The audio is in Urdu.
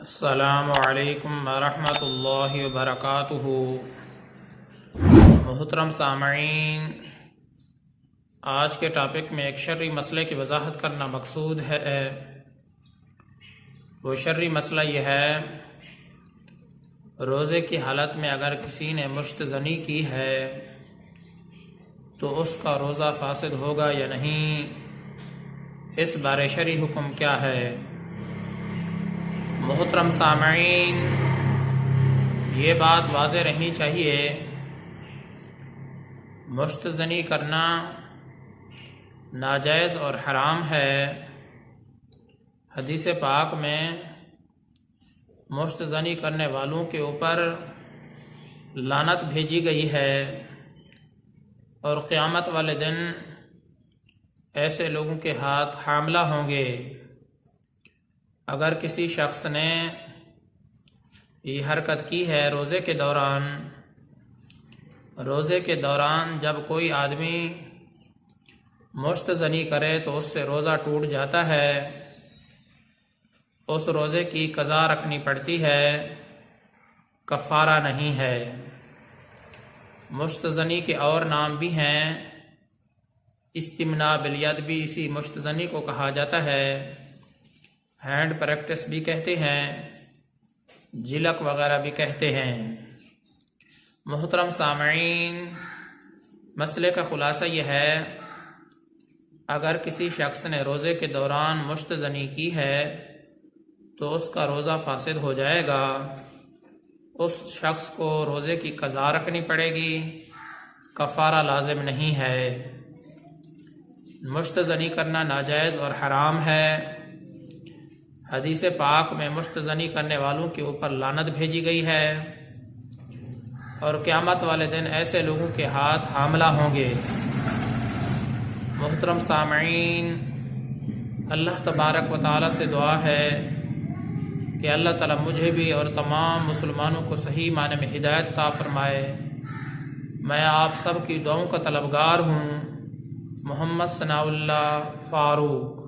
السلام علیکم ورحمۃ اللہ وبرکاتہ۔ محترم سامعین، آج کے ٹاپک میں ایک شرعی مسئلے کی وضاحت کرنا مقصود ہے۔ وہ شرعی مسئلہ یہ ہے، روزے کی حالت میں اگر کسی نے مشت زنی کی ہے تو اس کا روزہ فاسد ہوگا یا نہیں، اس بارے شرعی حکم کیا ہے؟ محترم سامعین، یہ بات واضح رہنی چاہیے، مشت زنی کرنا ناجائز اور حرام ہے۔ حدیث پاک میں مشت زنی کرنے والوں کے اوپر لعنت بھیجی گئی ہے، اور قیامت والے دن ایسے لوگوں کے ہاتھ حاملہ ہوں گے۔ اگر کسی شخص نے یہ حرکت کی ہے روزے کے دوران جب کوئی آدمی مشت زنی کرے تو اس سے روزہ ٹوٹ جاتا ہے، اس روزے کی قضا رکھنی پڑتی ہے، کفارہ نہیں ہے۔ مشت زنی کے اور نام بھی ہیں، استمناء بالید بھی اسی مشت زنی کو کہا جاتا ہے، ہینڈ پریکٹس بھی کہتے ہیں، جلک وغیرہ بھی کہتے ہیں۔ محترم سامعین، مسئلے کا خلاصہ یہ ہے، اگر کسی شخص نے روزے کے دوران مشت زنی کی ہے تو اس کا روزہ فاسد ہو جائے گا، اس شخص کو روزے کی قضا رکھنی پڑے گی، کفارہ لازم نہیں ہے۔ مشت زنی کرنا ناجائز اور حرام ہے۔ حدیث پاک میں مشت زنی کرنے والوں کے اوپر لعنت بھیجی گئی ہے، اور قیامت والے دن ایسے لوگوں کے ہاتھ حاملہ ہوں گے۔ محترم سامعین، اللہ تبارک و تعالی سے دعا ہے کہ اللہ تعالی مجھے بھی اور تمام مسلمانوں کو صحیح معنی میں ہدایت عطا فرمائے۔ میں آپ سب کی دعاؤں کا طلبگار ہوں۔ محمد ثناء اللہ فاروق۔